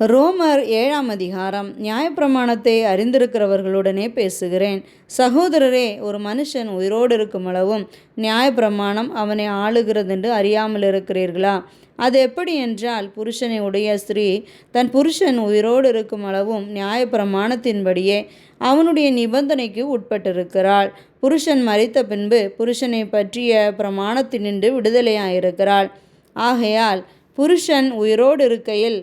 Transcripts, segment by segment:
ரோமர் 7ஆம் அதிகாரம். நியாயப்பிரமாணத்தை அறிந்திருக்கிறவர்களுடனே பேசுகிறேன். சகோதரரே, ஒரு மனுஷன் உயிரோடு இருக்கும் அளவும் நியாயப்பிரமாணம் அவனை ஆளுகிறதென்று அறியாமல் இருக்கிறீர்களா? அது எப்படி என்றால், புருஷனை உடைய ஸ்திரீ தன் புருஷன் உயிரோடு இருக்கும் அளவும் நியாயப்பிரமாணத்தின்படியே அவனுடைய நிபந்தனைக்கு உட்பட்டிருக்கிறாள். புருஷன் மரித்த பின்பு புருஷனை பற்றிய பிரமாணத்தினின்று விடுதலையாயிருக்கிறாள். ஆகையால் புருஷன் உயிரோடு இருக்கையில்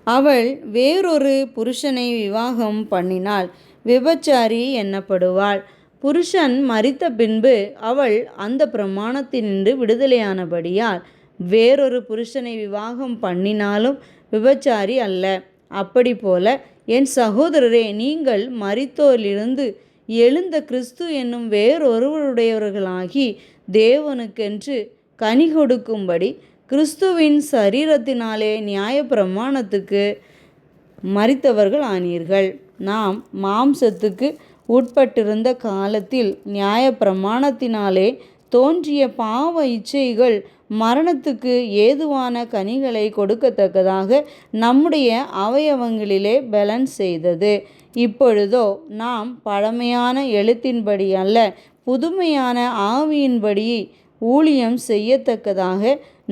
அவள் வேறொரு புருஷனை விவாகம் பண்ணினாள், விபச்சாரி எண்ணப்படுவாள். புருஷன் மரித்த பின்பு அவள் அந்த பிரமாணத்தினின்று விடுதலையானபடியால் வேறொரு புருஷனை விவாகம் பண்ணினாலும் விபச்சாரி அல்ல. அப்படி போல என் சகோதரரே, நீங்கள் மரித்தோரிலிருந்து எழுந்த கிறிஸ்து என்னும் வேறொருவருடையவர்களாகி தேவனுக்கென்று கனி கொடுக்கும்படி கிறிஸ்துவின் சரீரத்தினாலே நியாயப்பிரமாணத்துக்கு மரித்தவர்கள் ஆனீர்கள். நாம் மாம்சத்துக்கு உட்பட்டிருந்த காலத்தில் நியாயப்பிரமாணத்தினாலே தோன்றிய பாவ இச்சைகள் மரணத்துக்கு ஏதுவான கனிகளை கொடுக்கத்தக்கதாக நம்முடைய அவயவங்களிலே பலன் செய்தது. இப்பொழுதோ நாம் பழமையான எழுத்தின்படி அல்ல, புதுமையான ஆவியின்படி ஊழியம் செய்யத்தக்கதாக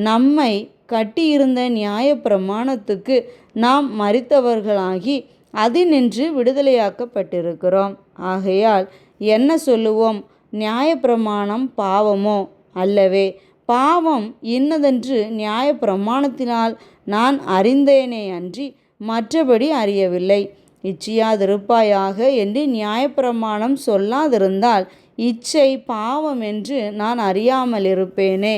நம்மை கட்டியிருந்த நியாயப்பிரமாணத்துக்கு நாம் மரித்தவர்களாகி அதினின்று விடுதலையாக்கப்பட்டிருக்கிறோம். ஆகையால் என்ன சொல்லுவோம்? நியாயப்பிரமாணம் பாவமோ? அல்லவே. பாவம் இன்னதென்று நியாயப்பிரமாணத்தினால் நான் அறிந்தேனே அன்றி மற்றபடி அறியவில்லை. இச்சியாதிருப்பாயாக என்று நியாயப்பிரமாணம் சொல்லாதிருந்தால் இச்சை பாவம் என்று நான் அறியாமல் இருப்பேனே.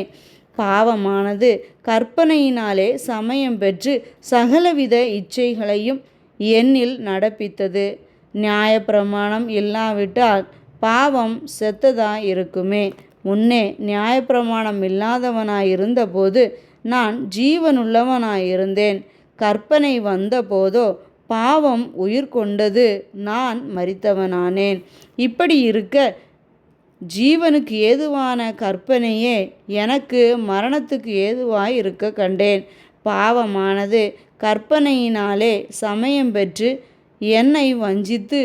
பாவமானது கற்பனையினாலே சமயம் பெற்று சகலவித இச்சைகளையும் என்னில் நடப்பித்தது. நியாயப்பிரமாணம் இல்லாவிட்டால் பாவம் செத்ததாயிருக்குமே. முன்னே நியாயப்பிரமாணம் இல்லாதவனாயிருந்தபோது நான் ஜீவனுள்ளவனாயிருந்தேன். கற்பனை வந்தபோதோ பாவம் உயிர் கொண்டது, நான் மரித்தவனானேன். இப்படி இருக்க ஜீவனுக்கு ஏதுவான கற்பனையே எனக்கு மரணத்துக்கு ஏதுவாய் இருக்க கண்டேன். பாவமானது கற்பனையினாலே சமயம் பெற்று என்னை வஞ்சித்து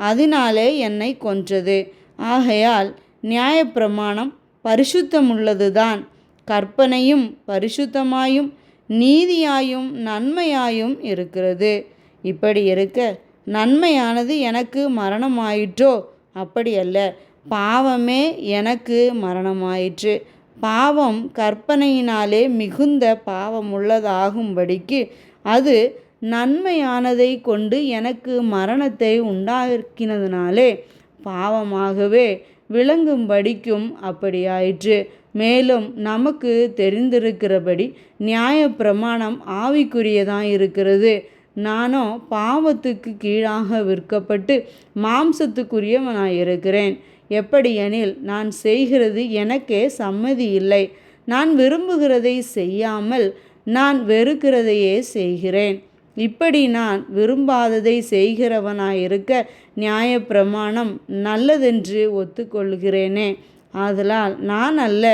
அதனாலே என்னை கொன்றது. ஆகையால் நியாயப்பிரமாணம் பரிசுத்தமுள்ளதுதான். கற்பனையும் பரிசுத்தமாயும் நீதியாயும் நன்மையாயும் இருக்கிறது. இப்படி இருக்க நன்மையானது எனக்கு மரணமாயிற்றோ? அப்படியல்ல, பாவமே எனக்கு மரணமாயிற்று. பாவம் கற்பனையினாலே மிகுந்த பாவமுள்ளதாகும்படிக்கு அது நன்மையானதை கொண்டு எனக்கு மரணத்தை உண்டாக்கினதினாலே பாவமாகவே விளங்கும்படிக்கும் அப்படியாயிற்று. மேலும் நமக்கு தெரிந்திருக்கிறபடி நியாயப்பிரமாணம் ஆவிக்குரியதாயிருக்கிறது. நானோ பாவத்துக்கு கீழாக விற்கப்பட்டு மாம்சத்துக்குரியவனாயிருக்கிறேன். எப்படியெனில் நான் செய்கிறது எனக்கே சம்மதி இல்லை. நான் விரும்புகிறதை செய்யாமல் நான் வெறுக்கிறதையே செய்கிறேன். இப்படி நான் விரும்பாததை செய்கிறவனாயிருக்க நியாயப்பிரமாணம் நல்லதென்று ஒத்துக்கொள்கிறேனே. ஆதலால் நான் அல்ல,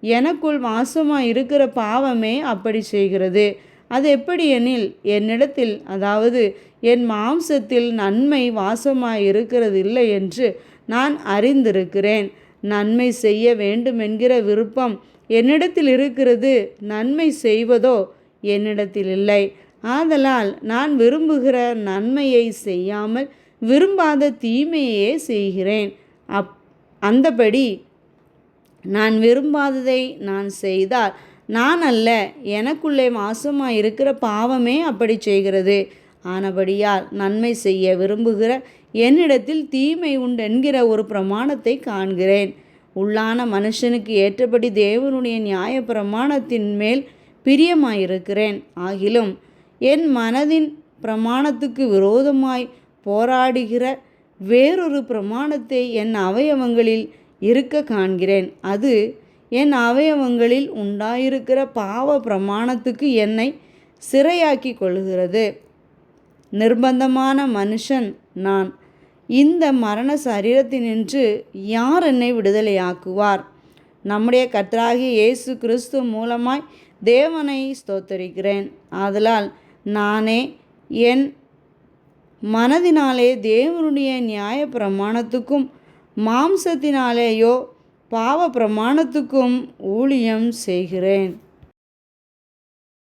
எனக்குள் வாசமாயிருக்கிற பாவமே அப்படி செய்கிறது. அது எப்படியெனில் என்னிடத்தில், அதாவது என் மாம்சத்தில் நன்மை வாசமாயிருக்கிறதில்லை என்று நான் அறிந்திருக்கிறேன். நன்மை செய்ய வேண்டுமென்கிற விருப்பம் என்னிடத்தில் இருக்கிறது, நன்மை செய்வதோ என்னிடத்தில் இல்லை. ஆதலால் நான் விரும்புகிற நன்மையை செய்யாமல் விரும்பாத தீமையே செய்கிறேன். அந்தபடி நான் விரும்பாததை நான் செய்தால் நான் அல்ல, எனக்குள்ளே வாசமாயிருக்கிற பாவமே அப்படி செய்கிறது. ஆனபடியால் நன்மை செய்ய விரும்புகிற என்னிடத்தில் தீமை உண்டென்கிற ஒரு பிரமாணத்தை காண்கிறேன். உள்ளான மனுஷனுக்கு ஏற்றபடி தேவனுடைய நியாய பிரமாணத்தின் மேல் பிரியமாயிருக்கிறேன். ஆகிலும் என் மனதின் பிரமாணத்துக்கு விரோதமாய் போராடுகிற வேறொரு பிரமாணத்தை என் அவயவங்களில் இருக்க காண்கிறேன். அது என் அவயவங்களில் உண்டாயிருக்கிற பாவ பிரமாணத்துக்கு என்னை சிறையாக்கி கொள்கிறது. நிர்பந்தமான மனுஷன் நான். இந்த மரண சரீரத்தினின்று யார் என்னை விடுதலையாக்குவார்? நம்முடைய கர்த்தராகிய இயேசு கிறிஸ்து மூலமாய் தேவனை ஸ்தோத்தரிக்கிறேன். ஆதலால் நானே என் மனதினாலே தேவனுடைய நியாய பிரமாணத்துக்கும் மாம்சத்தினாலேயோ பாவ பிரமாணத்துக்கும் ஊழியம் செய்கிறேன்.